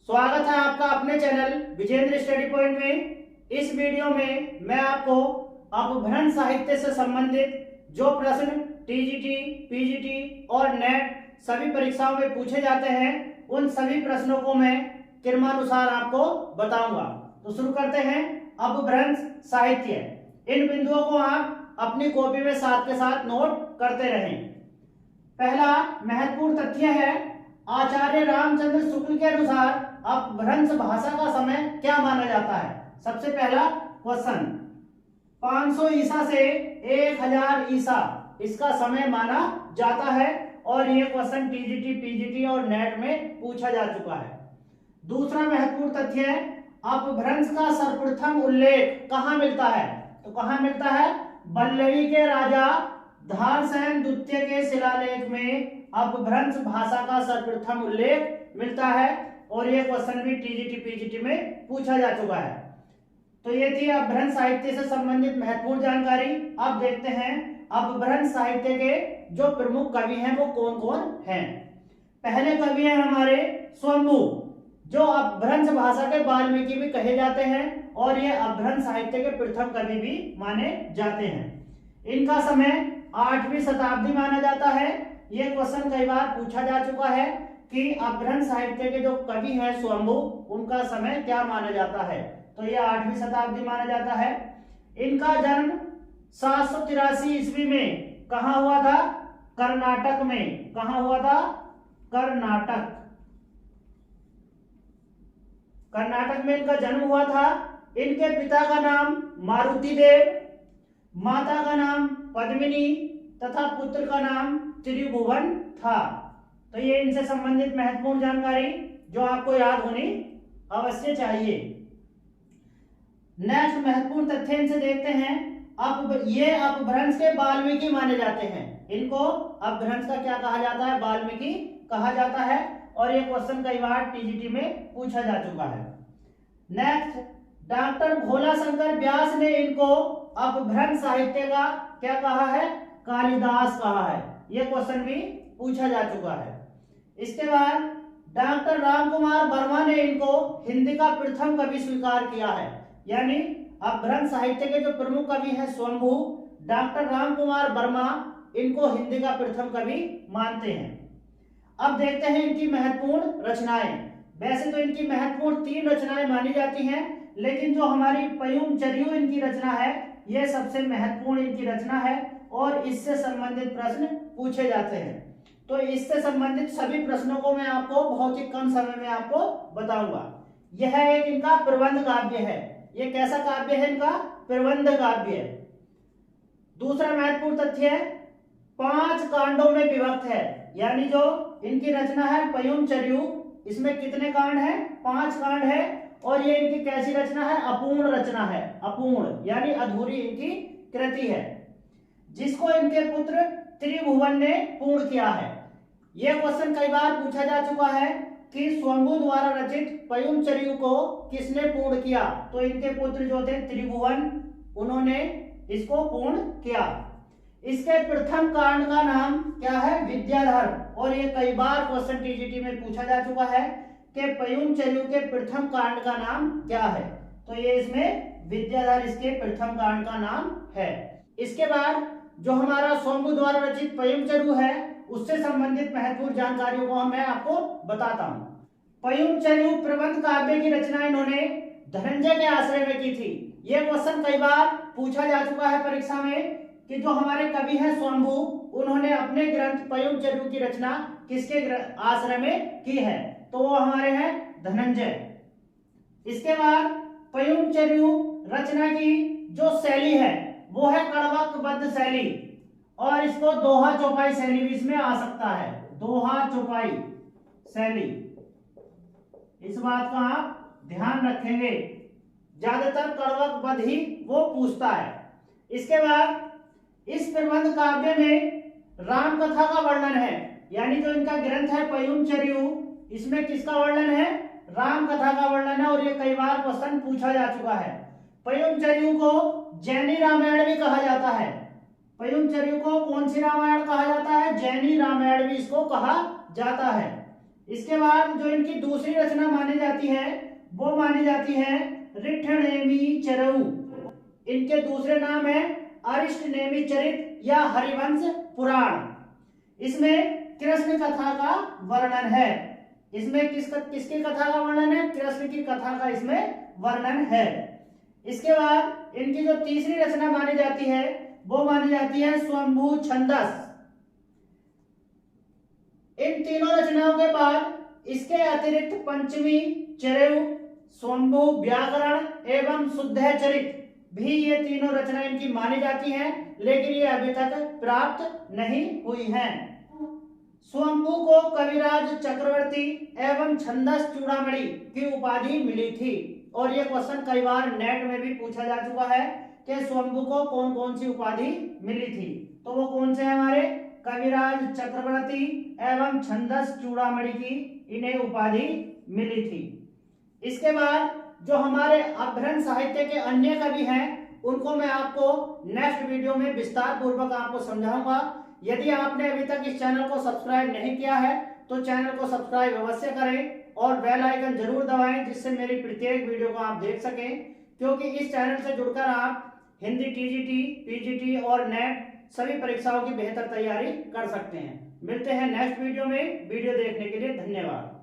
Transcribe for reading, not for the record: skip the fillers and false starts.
स्वागत है आपका अपने चैनल विजेंद्र स्टडी पॉइंट में। इस वीडियो में मैं आपको अपभ्रंश साहित्य से संबंधित जो प्रश्न टीजीटी, पीजीटी और नेट सभी परीक्षाओं में पूछे जाते हैं उन सभी प्रश्नों को मैं क्रमानुसार आपको बताऊंगा। तो शुरू करते हैं। अपभ्रंश साहित्य, इन बिंदुओं को आप अपनी कॉपी में साथ के साथ नोट करते रहें। पहला महत्वपूर्ण तथ्य है, आचार्य रामचंद्र शुक्ल के अनुसार अपभ्रंश भाषा का समय क्या माना जाता है। सबसे पहला क्वेश्चन, 500 ईसा से 1000 ईसा इसका समय माना जाता है और यह क्वेश्चन टीजीटी, पीजीटी और नेट में पूछा जा चुका है। दूसरा महत्वपूर्ण तथ्य है, अपभ्रंश का सर्वप्रथम उल्लेख कहाँ मिलता है। तो कहाँ मिलता है, बल्लवी के राजा धारसेन द्वितीय के शिलालेख में अपभ्रंश भाषा का सर्वप्रथम उल्लेख मिलता है और यह क्वेश्चन भी टीजीटी, पीजीटी में पूछा जा चुका है। तो ये थी अपभ्रंश साहित्य से संबंधित महत्वपूर्ण जानकारी। अब देखते हैं अपभ्रंश साहित्य के जो प्रमुख कवि हैं वो कौन कौन हैं। पहले कवि हैं हमारे स्वयंभू, जो अपभ्रंश भाषा के वाल्मीकि भी कहे जाते हैं और ये अपभ्रंश साहित्य के प्रथम कवि भी माने जाते हैं। इनका समय 8वीं शताब्दी माना जाता है। यह क्वेश्चन कई बार पूछा जा चुका है कि अपभ्रंश साहित्य के जो कवि हैं स्वयंभू, उनका समय क्या माना जाता है। तो यह 8वीं शताब्दी माना जाता है। इनका जन्म 783 ईस्वी में कहाँ हुआ था, कर्नाटक में। कहाँ हुआ था, कर्नाटक। कर्नाटक में इनका जन्म हुआ था। इनके पिता का नाम मारुति देव, माता का नाम पद्मिनी तथा पुत्र का नाम त्रिभुवन था। तो ये इनसे संबंधित महत्वपूर्ण जानकारी जो आपको याद होनी अवश्य चाहिए। नेक्स्ट महत्वपूर्ण तथ्य इनसे देखते हैं। अब ये अपभ्रंश के वाल्मीकि माने जाते हैं। इनको अपभ्रंश का क्या कहा जाता है, वाल्मीकि कहा जाता है और ये क्वेश्चन कई बार टीजीटी में पूछा जा चुका है। नेक्स्ट, डॉक्टर भोला शंकर व्यास ने इनको अपभ्रंश साहित्य का क्या कहा है, कालिदास कहा है। यह क्वेश्चन भी पूछा जा चुका है। इसके बाद डॉक्टर रामकुमार वर्मा ने इनको हिंदी का प्रथम कवि स्वीकार किया है। यानी अपभ्रंश साहित्य के जो प्रमुख कवि हैं स्वयंभू, डॉक्टर रामकुमार वर्मा इनको हिंदी का प्रथम कवि मानते हैं। अब देखते हैं इनकी महत्वपूर्ण रचनाएं। वैसे तो इनकी महत्वपूर्ण 3 रचनाएं मानी जाती हैं, लेकिन जो हमारी पयुम चर्यू इनकी रचना है यह सबसे महत्वपूर्ण इनकी रचना है और इससे संबंधित प्रश्न पूछे जाते हैं। तो इससे संबंधित सभी प्रश्नों को मैं आपको बहुत ही कम समय में आपको बताऊंगा। यह एक इनका प्रबंध काव्य है। यह कैसा काव्य है, इनका प्रबंध काव्य है। दूसरा महत्वपूर्ण तथ्य है, 5 कांडों में विभक्त है। यानी जो इनकी रचना है पयुम चर्यू, इसमें कितने कांड हैं, 5 कांड है और ये इनकी कैसी रचना है, अपूर्ण रचना है। अपूर्ण यानी अधूरी इनकी कृति है, जिसको इनके पुत्र त्रिभुवन ने पूर्ण किया है। यह क्वेश्चन कई बार पूछा जा चुका है कि स्वयंभू द्वारा रचित पयुम चर्यू को किसने पूर्ण किया। तो इनके पुत्र जो थे त्रिभुवन, उन्होंने इसको पूर्ण किया। इसके प्रथम कांड का नाम क्या है, विद्याधर। और ये कई बार क्वेश्चन टीजीटी में पूछा जा चुका है कि पयुम चर्यू के प्रथम कांड का नाम क्या है। तो ये इसमें विद्याधर इसके प्रथम कांड का नाम है। इसके बाद जो हमारा स्वयंभू द्वारा रचित पयुम चर्यू है उससे संबंधित महत्वपूर्ण जानकारियों को मैं आपको बताता हूं। पयुम चर्यू प्रबंध काव्य की रचना इन्होंने धनंजय के आश्रय में की थी। यह क्वेश्चन कई बार पूछा जा चुका है परीक्षा में कि जो हमारे कवि हैं स्वयंभू, उन्होंने अपने ग्रंथ पयुम चर्यू की रचना किसके आश्रय में की है। तो वो हमारे हैं धनंजय। इसके बाद पयुम चर्यू रचना की जो शैली है वो है कड़वकबद्ध शैली और इसको दोहा चौपाई शैली भी इसमें आ सकता है। दोहा चौपाई शैली, इस बात का आप ध्यान रखेंगे। ज्यादातर कड़वकबद्ध ही वो पूछता है। इसके बाद इस प्रबंध काव्य में राम कथा का वर्णन है। यानी जो इनका ग्रंथ है पयुम चर्यू, इसमें किसका वर्णन है, राम कथा का वर्णन है और ये कई बार क्वेश्चन पूछा जा चुका है। पयुम चर्यू को जैनी रामायण भी कहा जाता है। पयुम चर्यू को कौन सी रामायण कहा जाता है, जैनी रामायण भी इसको कहा जाता है। इसके बाद जो इनकी दूसरी रचना मानी जाती है वो मानी जाती है रिठनेमी चरऊ। इनके दूसरे नाम है अरिष्टनेमी चरित या हरिवंश पुराण। इसमें कृष्ण कथा का वर्णन है। इसमें किसकी कथा का वर्णन है? कृष्ण की कथा का इसमें वर्णन है। इसके बाद इनकी जो तीसरी रचना मानी जाती है वो मानी जाती है स्वयंभू छंदस। इन तीनों रचनाओं के बाद इसके अतिरिक्त पंचमी चरयु, स्वयंभू व्याकरण एवं शुद्ध चरित भी ये तीनों रचना इनकी मानी जाती हैं, लेकिन ये अभी तक प्राप्त नहीं हुई हैं। स्वयंभू को कविराज चक्रवर्ती एवं छंदस चूड़ामणि की उपाधि मिली थी। और ये क्वेश्चन कई बार नेट में भी पूछा जा चुका है कि स्वयंभू को कौन कौन सी उपाधि मिली थी। तो वो कौन से हैं हमारे? कविराज चक्रवर्ती एवं छंदस चूड़ामणि की इन्हें उपाधि मिली थी। इसके बाद जो हमारे अपभ्रंश साहित्य के अन्य कवि हैं उनको मैं आपको नेक्स्ट वीडियो में विस्तार पूर्वक आपको समझाऊंगा। यदि आपने अभी तक इस चैनल को सब्सक्राइब नहीं किया है तो चैनल को सब्सक्राइब अवश्य करें और बेल आइकन जरूर दबाएं, जिससे मेरी प्रत्येक वीडियो को आप देख सकें, क्योंकि इस चैनल से जुड़कर आप हिंदी टीजीटी, पीजीटी और नेट सभी परीक्षाओं की बेहतर तैयारी कर सकते हैं। मिलते हैं नेक्स्ट वीडियो में। वीडियो देखने के लिए धन्यवाद।